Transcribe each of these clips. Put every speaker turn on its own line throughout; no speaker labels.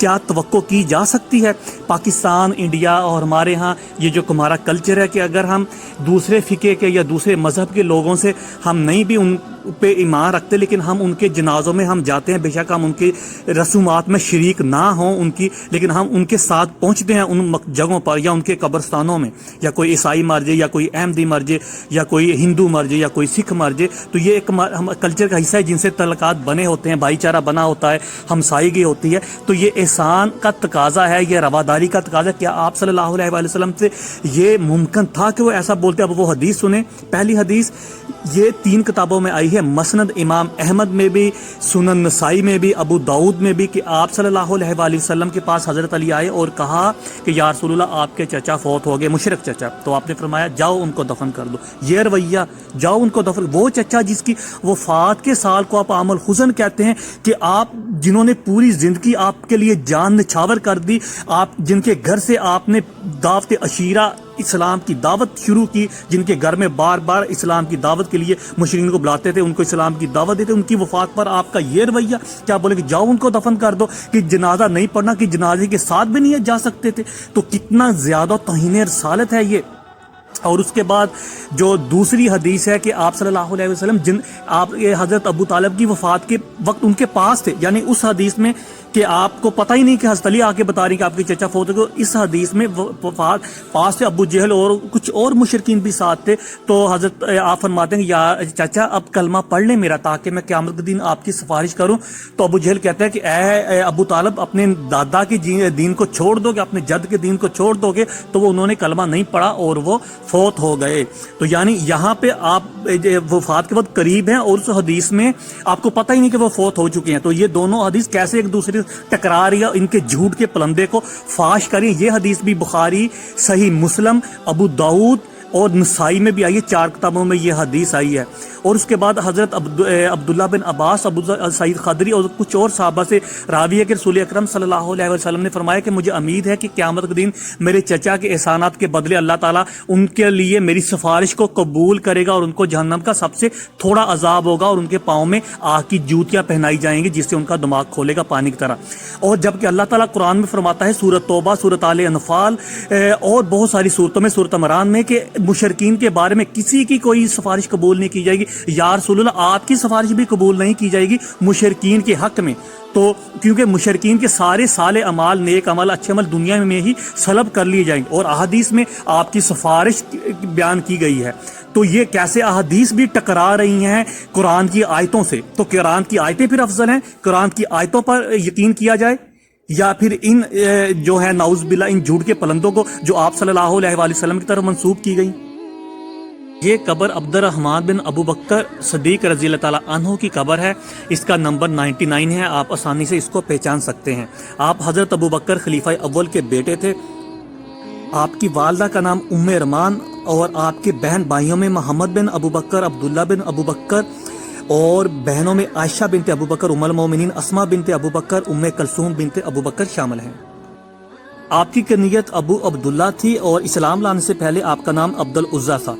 کیا توقع کی جا سکتی ہے؟ پاکستان، انڈیا اور ہمارے ہاں یہ جو ہمارا کلچر ہے کہ اگر ہم دوسرے فقہ کے یا دوسرے مذہب کے لوگوں سے ہم نہیں بھی ان پہ ایمان رکھتے لیکن ہم ان کے جنازوں میں ہم جاتے ہیں، بے شک ہم ان کے رسومات میں شریک نہ ہوں ان کی، لیکن ہم ان کے ساتھ پہنچتے ہیں ان جگہوں پر یا ان کے قبرستانوں میں، یا کوئی عیسائی مر جائے یا کوئی احمدی مر جائے یا کوئی ہندو مر جائے یا کوئی سکھ مر جائے، تو یہ ایک کلچر کا حصہ ہے جن سے تعلقات بنے ہوتے ہیں، بھائی چارہ بنا ہوتا ہے، ہمسائیگی ہوتی ہے۔ تو یہ احسان کا تقاضا ہے، یہ رواداری کا تقاضا ہے۔ کیا آپ صلی اللہ علیہ وآلہ وسلم سے یہ ممکن تھا کہ وہ ایسا بولتے؟ اب وہ حدیث سنیں۔ پہلی حدیث یہ 3 کتابوں میں آئی ہے، مسند امام احمد میں بھی، سنن نسائی میں بھی، ابو داؤد میں بھی، کہ آپ صلی اللہ علیہ وآلہ وسلم کے پاس حضرت علی آئے اور کہا کہ یا رسول اللہ آپ کے چچا فوت ہو گئے، مشرک چچا، تو آپ نے فرمایا جاؤ ان کو دفن کر دو۔ یہ رویہ، جاؤ ان کو دفن، وہ چچا جس کی وفات کے سال کو آپ عام الحزن کہتے ہیں، کہ آپ جنہوں نے پوری زندگی آپ کے لیے جان نچھاور کر دی، آپ جن کے گھر سے آپ نے دعوت عشیرہ اسلام کی دعوت شروع کی، جن کے گھر میں بار بار اسلام کی دعوت کے لیے مشرکین کو بلاتے تھے، ان کو اسلام کی دعوت دیتے، ان کی وفات پر آپ کا یہ رویہ، کیا بولے کہ جاؤ ان کو دفن کر دو، کہ جنازہ نہیں پڑھنا، کہ جنازے کے ساتھ بھی نہیں جا سکتے تھے؟ تو کتنا زیادہ توہین رسالت ہے یہ۔ اور اس کے بعد جو دوسری حدیث ہے کہ آپ صلی اللہ علیہ وسلم آپ حضرت ابو طالب کی وفات کے وقت ان کے پاس تھے، یعنی اس حدیث میں کہ آپ کو پتہ ہی نہیں کہ حضرت علی آ کے بتا رہی کہ آپ کے چچا فوت ہو گئے، اس حدیث میں وفات پاس تھے، ابو جہل اور کچھ اور مشرکین بھی ساتھ تھے۔ تو حضرت آپ فرماتے ہیں یا چچا اب کلمہ پڑھ لیں میرا تاکہ میں قیامت کے دن آپ کی سفارش کروں۔ تو ابو جہل کہتا ہے کہ اے ابو طالب، اپنے دادا کے دین کو چھوڑ دو گے، اپنے جد کے دین کو چھوڑ دو گے؟ تو وہ انہوں نے کلمہ نہیں پڑھا اور وہ فوت ہو گئے۔ تو یعنی یہاں پہ آپ وفات کے وقت قریب ہیں اور اس حدیث میں آپ کو پتہ ہی نہیں کہ وہ فوت ہو چکے ہیں۔ تو یہ دونوں حدیث کیسے ایک دوسرے ٹکرا رہی ہے، ان کے جھوٹ کے پلندے کو فاش کریں۔ یہ حدیث بھی بخاری، صحیح مسلم، ابو داؤد اور نسائی میں بھی آئی ہے، 4 کتابوں میں یہ حدیث آئی ہے۔ اور اس کے بعد حضرت عبداللہ بن عباس، ابو سعید خدری اور کچھ اور صحابہ سے راوی ہے کہ رسول اکرم صلی اللہ علیہ وسلم نے فرمایا کہ مجھے امید ہے کہ قیامت کے دن میرے چچا کے احسانات کے بدلے اللہ تعالیٰ ان کے لیے میری سفارش کو قبول کرے گا اور ان کو جہنم کا سب سے تھوڑا عذاب ہوگا اور ان کے پاؤں میں آگ کی جوتیاں پہنائی جائیں گی جس سے ان کا دماغ کھولے گا پانی کی طرح۔ اور جبکہ اللہ تعالیٰ قرآن میں فرماتا ہے سورۃ توبہ، سورۃ آل انفال اور بہت ساری صورتوں میں، سورۃ عمران میں، کہ مشرکین کے بارے میں کسی کی کوئی سفارش قبول نہیں کی جائے گی۔ یا رسول اللہ آپ کی سفارش بھی قبول نہیں کی جائے گی مشرکین کے حق میں، تو کیونکہ مشرکین کے سارے صالح اعمال، نیک عمل، اچھے عمل دنیا میں ہی سلب کر لیے جائیں گے، اور احادیث میں آپ کی سفارش بیان کی گئی ہے۔ تو یہ کیسے احادیث بھی ٹکرا رہی ہیں قرآن کی آیتوں سے؟ تو قرآن کی آیتیں پھر افضل ہیں، قرآن کی آیتوں پر یقین کیا جائے، یا پھر ان جو ہے نعوذ باللہ ان جھوٹ کے پلندوں کو جو آپ صلی اللہ علیہ وآلہ وسلم کی طرف منسوب کی گئی۔ یہ قبر عبد الرحمن بن ابو بکر صدیق رضی اللہ تعالیٰ عنہ کی قبر ہے، اس کا نمبر 99 ہے، آپ آسانی سے اس کو پہچان سکتے ہیں۔ آپ حضرت ابو بکر خلیفہ اول کے بیٹے تھے۔ آپ کی والدہ کا نام ام ارمان، اور آپ کے بہن بھائیوں میں محمد بن ابو بکر، عبداللہ بن ابو بکر، اور بہنوں میں عائشہ بنت ابو بکر ام المومنین، اسماء بنت ابو بکر، ام کلثوم بنت ابو بکر شامل ہیں۔ آپ کی کنیت ابو عبداللہ تھی اور اسلام لانے سے پہلے آپ کا نام عبد العزیٰ تھا۔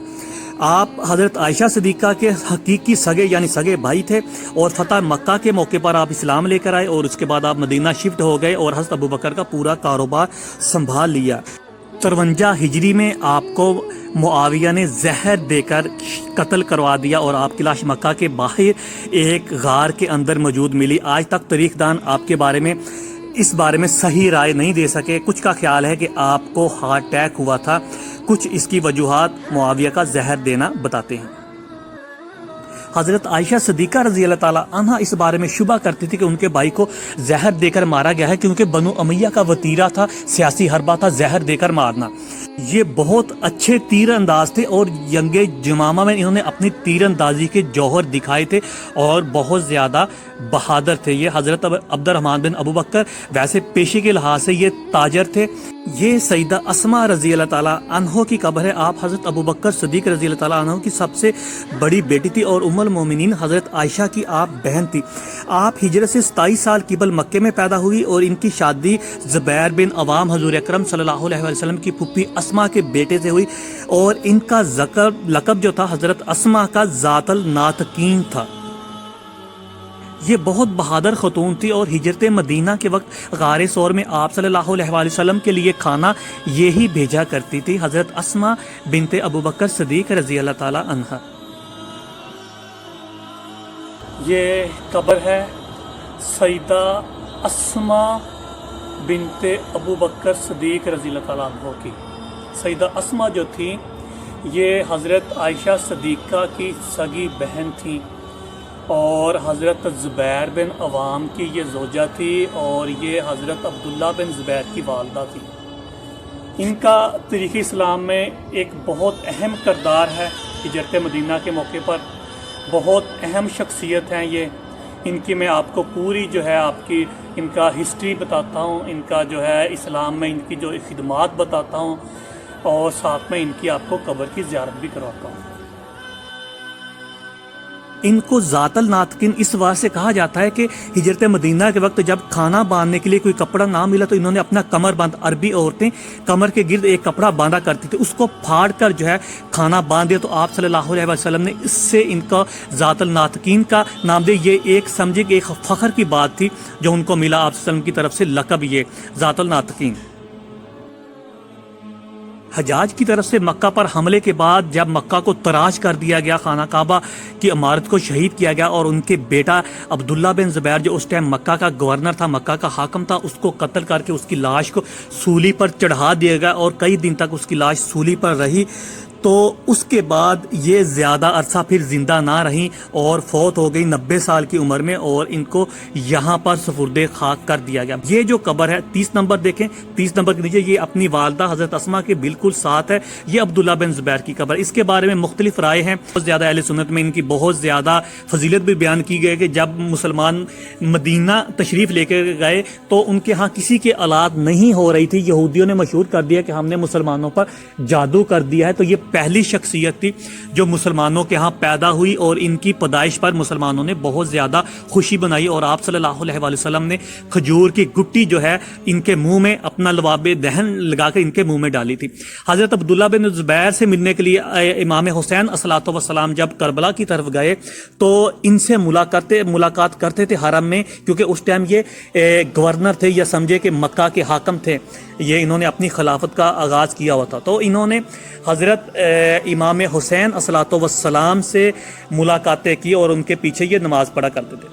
آپ حضرت عائشہ صدیقہ کے حقیقی سگے یعنی سگے بھائی تھے، اور فتح مکہ کے موقع پر آپ اسلام لے کر آئے اور اس کے بعد آپ مدینہ شفٹ ہو گئے اور حضرت ابو بکر کا پورا کاروبار سنبھال لیا۔ 53 ہجری میں آپ کو معاویہ نے زہر دے کر قتل کروا دیا اور آپ کی لاش مکہ کے باہر ایک غار کے اندر موجود ملی۔ آج تک تاریخ دان آپ کے بارے میں اس بارے میں صحیح رائے نہیں دے سکے۔ کچھ کا خیال ہے کہ آپ کو ہارٹ اٹیک ہوا تھا، کچھ اس کی وجوہات معاویہ کا زہر دینا بتاتے ہیں۔ حضرت عائشہ صدیقہ رضی اللہ تعالیٰ عنہ اس بارے میں شبہ کرتی تھی کہ ان کے بھائی کو زہر دے کر مارا گیا ہے، کیونکہ بنو امیہ کا وتیرہ تھا، سیاسی حربہ تھا زہر دے کر مارنا۔ یہ بہت اچھے تیر انداز تھے اور جنگ جمامہ میں انہوں نے اپنی تیر اندازی کے جوہر دکھائے تھے اور بہت زیادہ بہادر تھے۔ یہ حضرت عبد الرحمن بن ابو بکر ویسے پیشے کے لحاظ سے یہ تاجر تھے۔ یہ سیدہ اسماء رضی اللہ تعالیٰ عنہ کی قبر ہے۔ آپ حضرت ابو بکر صدیق رضی اللہ تعالیٰ عنہ کی سب سے بڑی بیٹی تھی اور ام المومنین حضرت عائشہ کی آپ بہن تھی۔ آپ ہجرت سے 27 سال قبل مکے میں پیدا ہوئی اور ان کی شادی زبیر بن عوام حضور اکرم صلی اللہ علیہ وسلم کی پھپھی اسماء کے بیٹے سے ہوئی، اور ان کا لقب جو تھا حضرت اسماء کا ذات الناطقین تھا۔ یہ بہت بہادر خاتون تھی اور ہجرت مدینہ کے وقت غار ثور میں آپ صلی اللہ علیہ وآلہ وسلم کے لیے کھانا یہی بھیجا کرتی تھی، حضرت اسماء بنت ابو بکر صدیق رضی اللہ تعالی عنہ۔ یہ قبر ہے سیدہ اسماء بنت ابو بکر صدیق رضی اللہ تعالیٰ عنہ کی۔ سیدہ اسماء جو تھیں یہ حضرت عائشہ صدیقہ کی سگی بہن تھیں اور حضرت زبیر بن عوام کی یہ زوجہ تھی اور یہ حضرت عبداللہ بن زبیر کی والدہ تھی۔ ان کا تاریخ اسلام میں ایک بہت اہم کردار ہے، ہجرت مدینہ کے موقع پر بہت اہم شخصیت ہیں یہ۔ ان کی میں آپ کو پوری جو ہے آپ کی ان کا ہسٹری بتاتا ہوں، ان کا جو ہے اسلام میں ان کی جو خدمات بتاتا ہوں اور ساتھ میں ان کی آپ کو قبر کی زیارت بھی کرواتا ہوں۔ ان کو ذات الناطقین اس وجہ سے کہا جاتا ہے کہ ہجرت مدینہ کے وقت جب کھانا باندھنے کے لیے کوئی کپڑا نہ ملا تو انہوں نے اپنا کمر باندھ، عربی عورتیں کمر کے گرد ایک کپڑا باندھا کرتی تھی، اس کو پھاڑ کر جو ہے کھانا باندھ دیا، تو آپ صلی اللہ علیہ وسلم نے اس سے ان کا ذات الناطقین کا نام دیا۔ یہ ایک سمجھے کہ ایک فخر کی بات تھی جو ان کو ملا آپ صلی اللہ علیہ وسلم کی طرف سے لقب یہ ذات الناطقین۔ حجاج کی طرف سے مکہ پر حملے کے بعد جب مکہ کو تراش کر دیا گیا، خانہ کعبہ کی عمارت کو شہید کیا گیا اور ان کے بیٹا عبداللہ بن زبیر جو اس ٹائم مکہ کا گورنر تھا، مکہ کا حاکم تھا، اس کو قتل کر کے اس کی لاش کو سولی پر چڑھا دیا گیا اور کئی دن تک اس کی لاش سولی پر رہی۔ تو اس کے بعد یہ زیادہ عرصہ پھر زندہ نہ رہیں اور فوت ہو گئی 90 سال کی عمر میں، اور ان کو یہاں پر سپرد خاک کر دیا گیا۔ یہ جو قبر ہے 30 نمبر دیکھیں، 30 نمبر کے نیچے یہ اپنی والدہ حضرت اسماء کے بالکل ساتھ ہے، یہ عبداللہ بن زبیر کی قبر۔ اس کے بارے میں مختلف رائے ہیں، بہت زیادہ اہل سنت میں ان کی بہت زیادہ فضیلت بھی بیان کی گئی کہ جب مسلمان مدینہ تشریف لے کے گئے تو ان کے ہاں کسی کے اولاد نہیں ہو رہی تھی، یہودیوں نے مشہور کر دیا کہ ہم نے مسلمانوں پر جادو کر دیا ہے۔ تو یہ پہلی شخصیت تھی جو مسلمانوں کے ہاں پیدا ہوئی اور ان کی پیدائش پر مسلمانوں نے بہت زیادہ خوشی بنائی، اور آپ صلی اللہ علیہ وآلہ وسلم نے کھجور کی گٹی جو ہے ان کے منہ میں اپنا لباب دہن لگا کے ان کے منہ میں ڈالی تھی۔ حضرت عبداللہ بن زبیر سے ملنے کے لیے امام حسین علیہ السلام جب کربلا کی طرف گئے تو ان سے ملاقات کرتے تھے حرم میں، کیونکہ اس ٹائم یہ گورنر تھے یا سمجھے کہ مکہ کے حاکم تھے، یہ انہوں نے اپنی خلافت کا آغاز کیا ہوا تھا۔ تو انہوں نے حضرت امام حسین علیہ السلام سے ملاقاتیں کی اور ان کے پیچھے یہ نماز پڑھا کرتے تھے۔